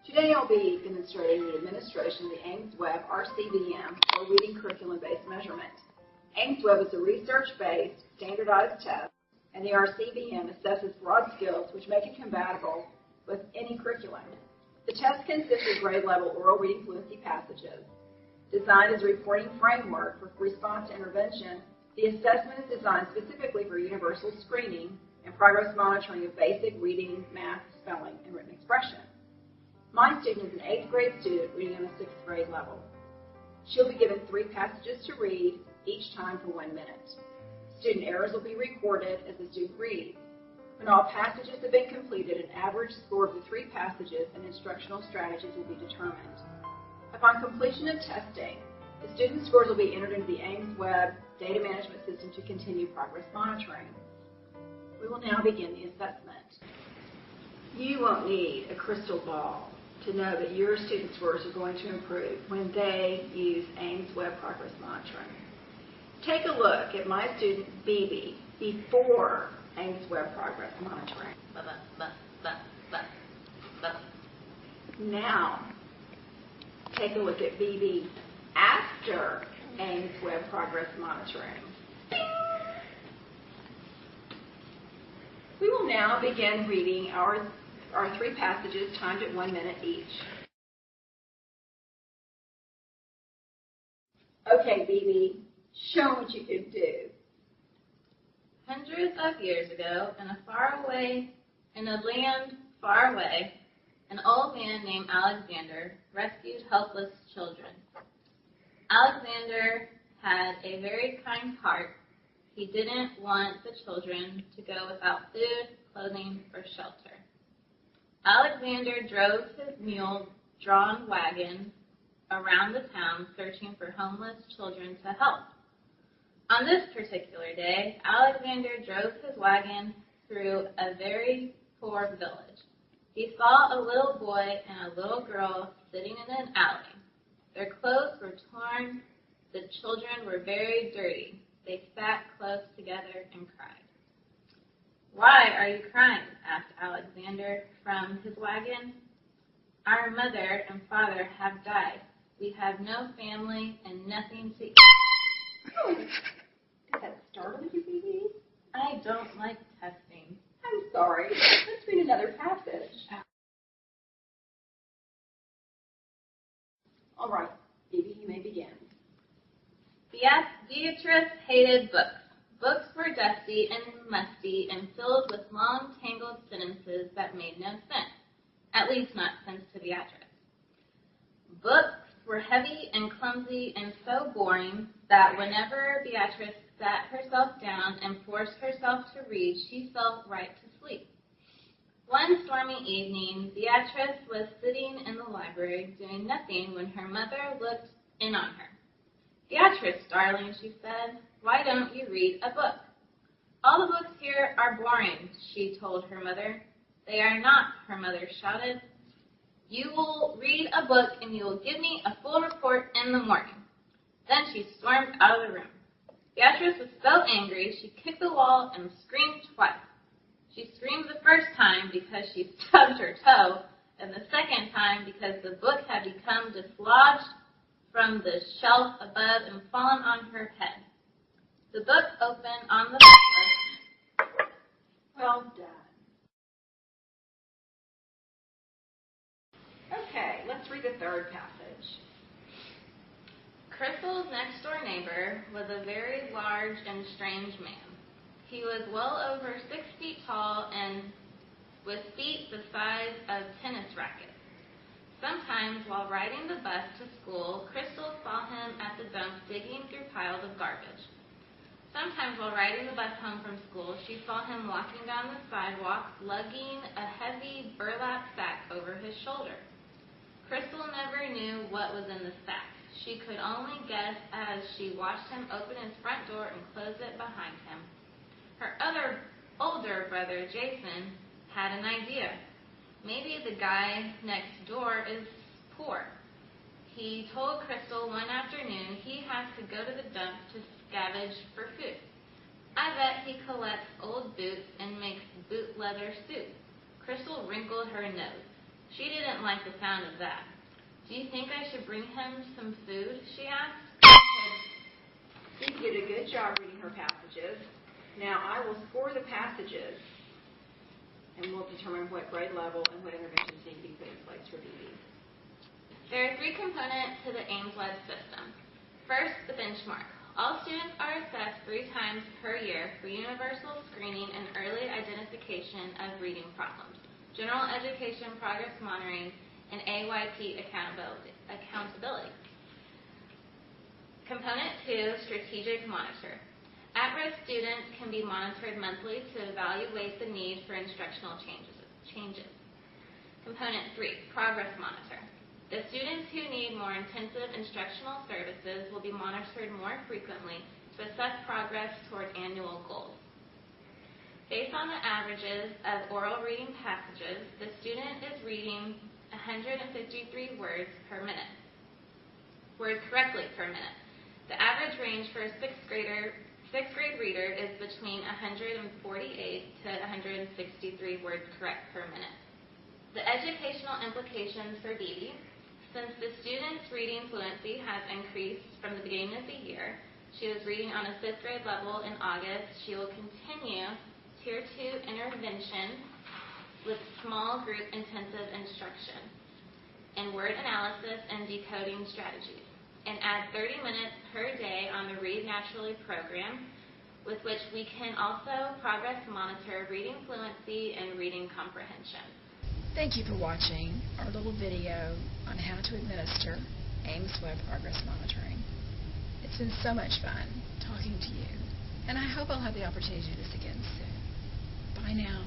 Today I'll be demonstrating the administration of the Aimsweb RCBM, or Reading Curriculum-Based Measurement. Aimsweb is a research-based, standardized test, and the RCBM assesses broad skills which make it compatible with any curriculum. The test consists of grade-level oral reading fluency passages. Designed as a reporting framework for response to intervention, the assessment is designed specifically for universal screening and progress monitoring of basic reading, math, spelling, and written expression. My student is an 8th grade student reading on the 6th grade level. She'll be given 3 passages to read, each time for 1 minute. Student errors will be recorded as the student reads. When all passages have been completed, an average score of the 3 passages and instructional strategies will be determined. Upon completion of testing, the student scores will be entered into the Aimsweb data management system to continue progress monitoring. We will now begin the assessment. You won't need a crystal ball to know that your student scores are going to improve when they use Aimsweb progress monitoring. Take a look at my student BB before Aimsweb progress monitoring. Now, take a look at BB after Aimsweb progress monitoring. We will now begin reading our 3 passages timed at 1 minute each. Okay, BB, show what you can do. Hundreds of years ago, in a land far away, an old man named Alexander rescued helpless children. Alexander had a very kind heart. He didn't want the children to go without food, clothing, or shelter. Alexander drove his mule-drawn wagon around the town searching for homeless children to help. On this particular day, Alexander drove his wagon through a very poor village. He saw a little boy and a little girl sitting in an alley. Their clothes were torn. The children were very dirty. They sat close together and cried. "Why are you crying?" asked Alexander from his wagon. "Our mother and father have died. We have no family and nothing to eat." Oh, did that startle you, BB? I don't like testing. I'm sorry. Let's read another passage. All right, BB, you may begin. Beatrice hated books. Books were dusty and musty and filled with long, tangled sentences that made no sense, at least not sense to Beatrice. Books were heavy and clumsy and so boring that whenever Beatrice sat herself down and forced herself to read, she fell right to sleep. One stormy evening, Beatrice was sitting in the library doing nothing when her mother looked in on her. "Beatrice, darling," she said, "why don't you read a book?" "All the books here are boring," she told her mother. "They are not," her mother shouted. "You will read a book and you will give me a full report in the morning." Then she stormed out of the room. Beatrice was so angry she kicked the wall and screamed twice. She screamed the first time because she stubbed her toe, and the second time because the book had become dislodged from the shelf above and fallen on her head. The book opened on the floor. Well done. Okay, let's read the 3rd passage. Crystal's next-door neighbor was a very large and strange man. He was well over 6 feet tall and with feet the size of tennis rackets. Sometimes while riding the bus to school, Crystal saw him at the dump digging through piles of garbage. Sometimes while riding the bus home from school, she saw him walking down the sidewalk, lugging a heavy burlap sack over his shoulder. Crystal never knew what was in the sack. She could only guess as she watched him open his front door and close it behind him. Her other older brother, Jason, had an idea. Maybe the guy next door is poor. He told Crystal one afternoon he has to go to the dump to scavenge for food. "I bet he collects old boots and makes boot leather suits." Crystal wrinkled her nose. She didn't like the sound of that. Do you think I should bring him some food? She asked. She did a good job reading her passages. Now I will score the passages, and we'll determine what grade level and what interventions need to be put in place for BB. There are 3 components to the Aimsweb system. First, the benchmark. All students are assessed 3 times per year for universal screening and early identification of reading problems, general education progress monitoring, and AYP accountability. Component 2, strategic monitor. At-risk students can be monitored monthly to evaluate the need for instructional changes. Component 3, progress monitor. The students who need more intensive instructional services will be monitored more frequently to assess progress toward annual goals. Based on the averages of oral reading passages, the student is reading 153 words correctly per minute. The average range for a sixth grade reader is between 148 to 163 words correct per minute. The educational implications for BB. Since the student's reading fluency has increased from the beginning of the year, she was reading on a 5th grade level in August. She will continue Tier 2 intervention with small group intensive instruction and word analysis and decoding strategies, and add 30 minutes per day on the Read Naturally program, with which we can also progress monitor reading fluency and reading comprehension. Thank you for watching our little video on how to administer Aimsweb progress monitoring. It's been so much fun talking to you, and I hope I'll have the opportunity to do this again soon. Bye now.